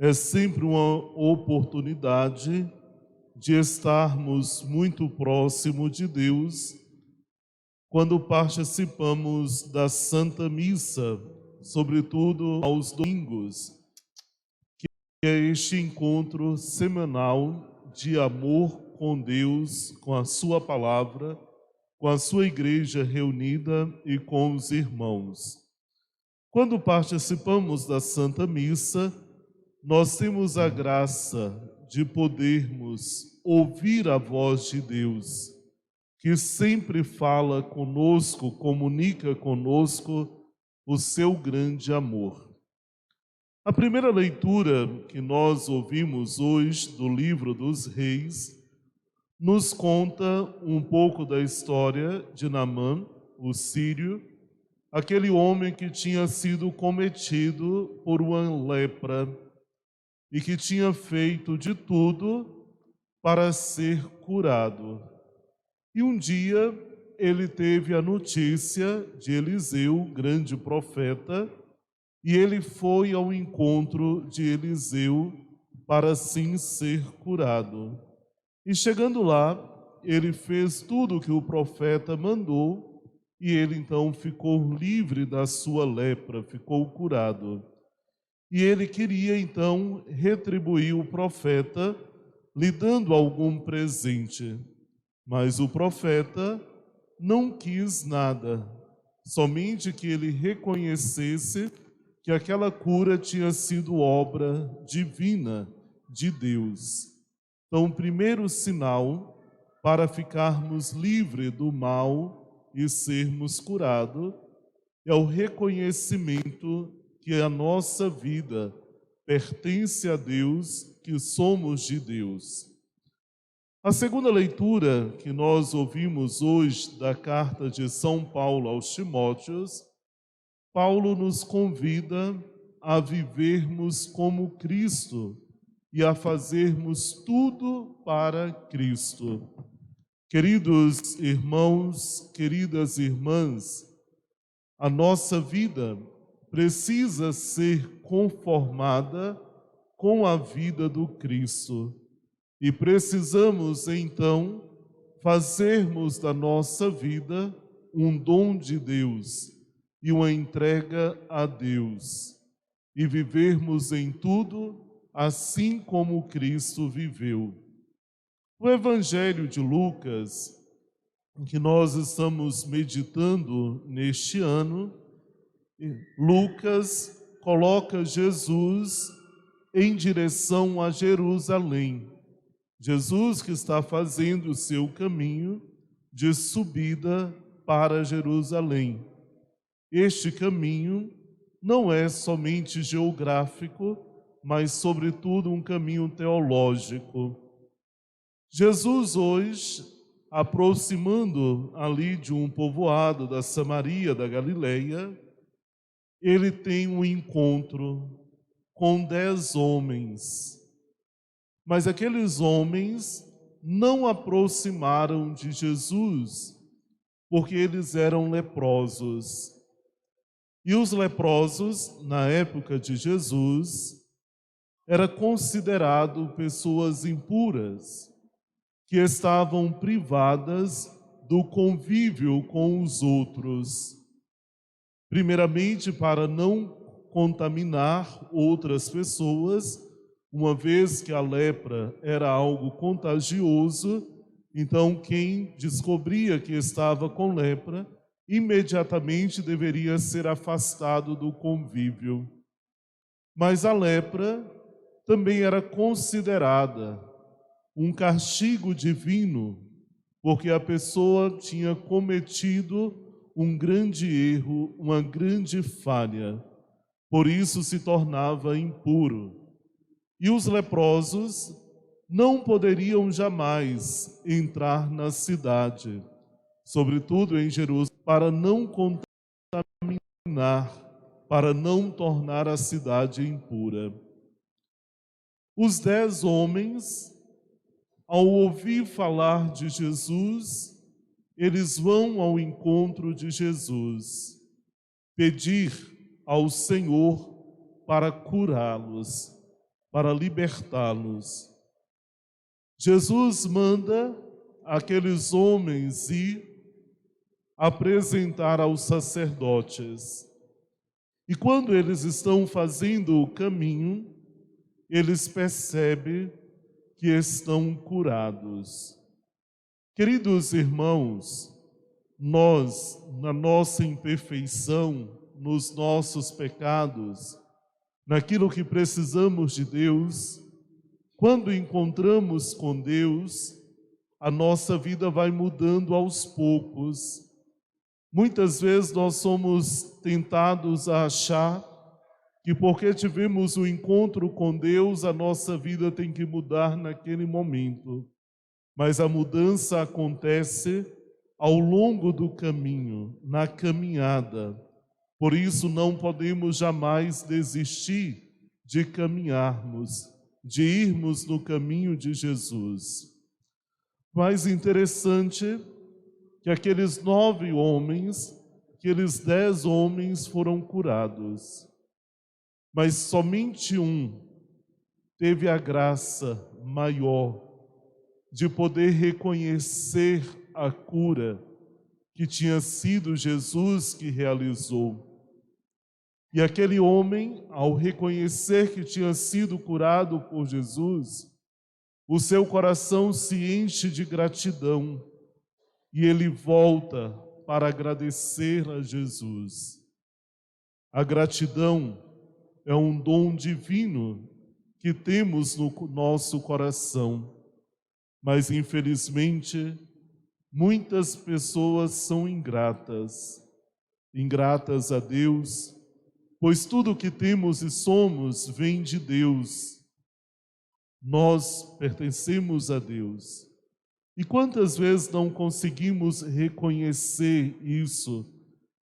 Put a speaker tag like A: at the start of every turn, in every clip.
A: É sempre uma oportunidade de estarmos muito próximo de Deus quando participamos da Santa Missa, sobretudo aos domingos, que é este encontro semanal de amor com Deus, com a sua palavra, com a sua igreja reunida e com os irmãos. Quando participamos da Santa Missa, nós temos a graça de podermos ouvir a voz de Deus, que sempre fala conosco, comunica conosco o seu grande amor. A primeira leitura que nós ouvimos hoje do livro dos Reis nos conta um pouco da história de Naamã, o sírio, aquele homem que tinha sido cometido por uma lepra e que tinha feito de tudo para ser curado. E um dia ele teve a notícia de Eliseu, grande profeta, e ele foi ao encontro de Eliseu para assim ser curado. E chegando lá, ele fez tudo o que o profeta mandou, e ele então ficou livre da sua lepra, ficou curado. E ele queria então retribuir o profeta, lhe dando algum presente. Mas o profeta não quis nada, somente que ele reconhecesse que aquela cura tinha sido obra divina de Deus. Então, o primeiro sinal para ficarmos livres do mal e sermos curados é o reconhecimento que a nossa vida pertence a Deus, que somos de Deus. A segunda leitura que nós ouvimos hoje da carta de São Paulo aos Timóteos, Paulo nos convida a vivermos como Cristo e a fazermos tudo para Cristo. Queridos irmãos, queridas irmãs, a nossa vida precisa ser conformada com a vida do Cristo. E precisamos, então, fazermos da nossa vida um dom de Deus e uma entrega a Deus. E vivermos em tudo assim como Cristo viveu. O Evangelho de Lucas, que nós estamos meditando neste ano, Lucas coloca Jesus em direção a Jerusalém. Jesus que está fazendo o seu caminho de subida para Jerusalém. Este caminho não é somente geográfico, mas sobretudo um caminho teológico. Jesus hoje, aproximando ali de um povoado da Samaria, da Galileia, ele tem um encontro com 10 homens. Mas aqueles homens não aproximaram de Jesus, porque eles eram leprosos. E os leprosos, na época de Jesus, eram considerados pessoas impuras, que estavam privadas do convívio com os outros. Primeiramente, para não contaminar outras pessoas, uma vez que a lepra era algo contagioso, então quem descobria que estava com lepra, imediatamente deveria ser afastado do convívio. Mas a lepra também era considerada um castigo divino, porque a pessoa tinha cometido um grande erro, uma grande falha. Por isso se tornava impuro. E os leprosos não poderiam jamais entrar na cidade, sobretudo em Jerusalém, para não contaminar, para não tornar a cidade impura. Os 10 homens, ao ouvir falar de Jesus, eles vão ao encontro de Jesus, pedir ao Senhor para curá-los. para libertá-los. Jesus manda aqueles homens ir apresentar aos sacerdotes. E quando eles estão fazendo o caminho, eles percebem que estão curados. Queridos irmãos, nós, na nossa imperfeição, nos nossos pecados, naquilo que precisamos de Deus, quando encontramos com Deus, a nossa vida vai mudando aos poucos. Muitas vezes nós somos tentados a achar que porque tivemos um encontro com Deus, a nossa vida tem que mudar naquele momento. Mas a mudança acontece ao longo do caminho, na caminhada. Por isso não podemos jamais desistir de caminharmos, de irmos no caminho de Jesus. Mais interessante que aqueles 9 homens, aqueles 10 homens foram curados, mas somente um teve a graça maior de poder reconhecer a cura que tinha sido Jesus que realizou. E aquele homem, ao reconhecer que tinha sido curado por Jesus, o seu coração se enche de gratidão e ele volta para agradecer a Jesus. A gratidão é um dom divino que temos no nosso coração, mas infelizmente muitas pessoas são ingratas a Deus, pois tudo o que temos e somos vem de Deus. Nós pertencemos a Deus. E quantas vezes não conseguimos reconhecer isso?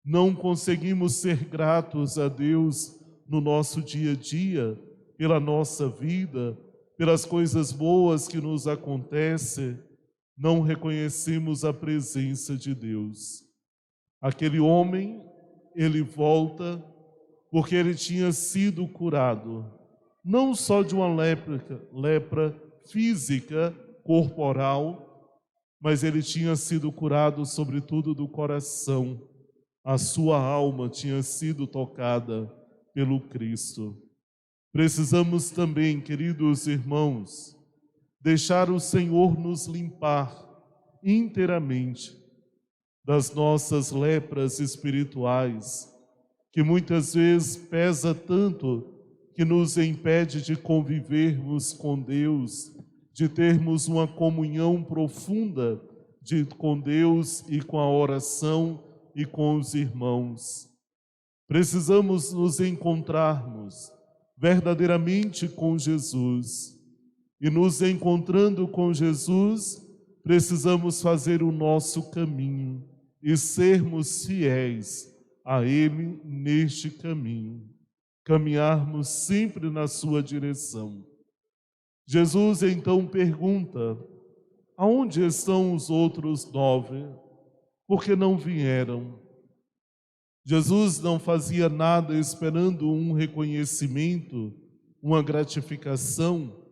A: Não conseguimos ser gratos a Deus no nosso dia a dia, pela nossa vida, pelas coisas boas que nos acontecem, não reconhecemos a presença de Deus. Aquele homem, ele volta porque ele tinha sido curado, não só de uma lepra física, corporal, mas ele tinha sido curado sobretudo do coração. A sua alma tinha sido tocada pelo Cristo. Precisamos também, queridos irmãos, deixar o Senhor nos limpar inteiramente das nossas lepras espirituais, que muitas vezes pesa tanto que nos impede de convivermos com Deus, de termos uma comunhão profunda com Deus e com a oração e com os irmãos. Precisamos nos encontrarmos verdadeiramente com Jesus. E nos encontrando com Jesus, precisamos fazer o nosso caminho e sermos fiéis a Ele neste caminho. Caminharmos sempre na sua direção. Jesus então pergunta: aonde estão os outros 9? Por que não vieram? Jesus não fazia nada esperando um reconhecimento, uma gratificação.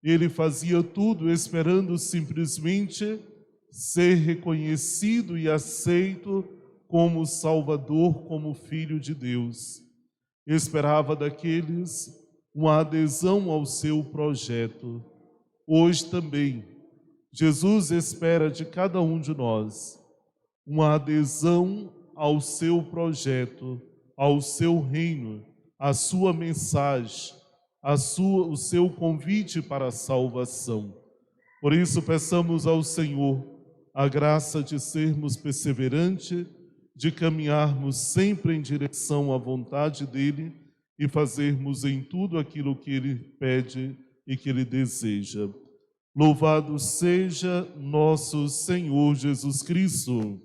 A: Ele fazia tudo esperando simplesmente ser reconhecido e aceito como Salvador, como Filho de Deus. Esperava daqueles uma adesão ao seu projeto. Hoje também, Jesus espera de cada um de nós uma adesão ao seu projeto, ao seu reino, à sua mensagem, o seu convite para a salvação. Por isso, peçamos ao Senhor a graça de sermos perseverantes, de caminharmos sempre em direção à vontade dEle e fazermos em tudo aquilo que Ele pede e que Ele deseja. Louvado seja nosso Senhor Jesus Cristo.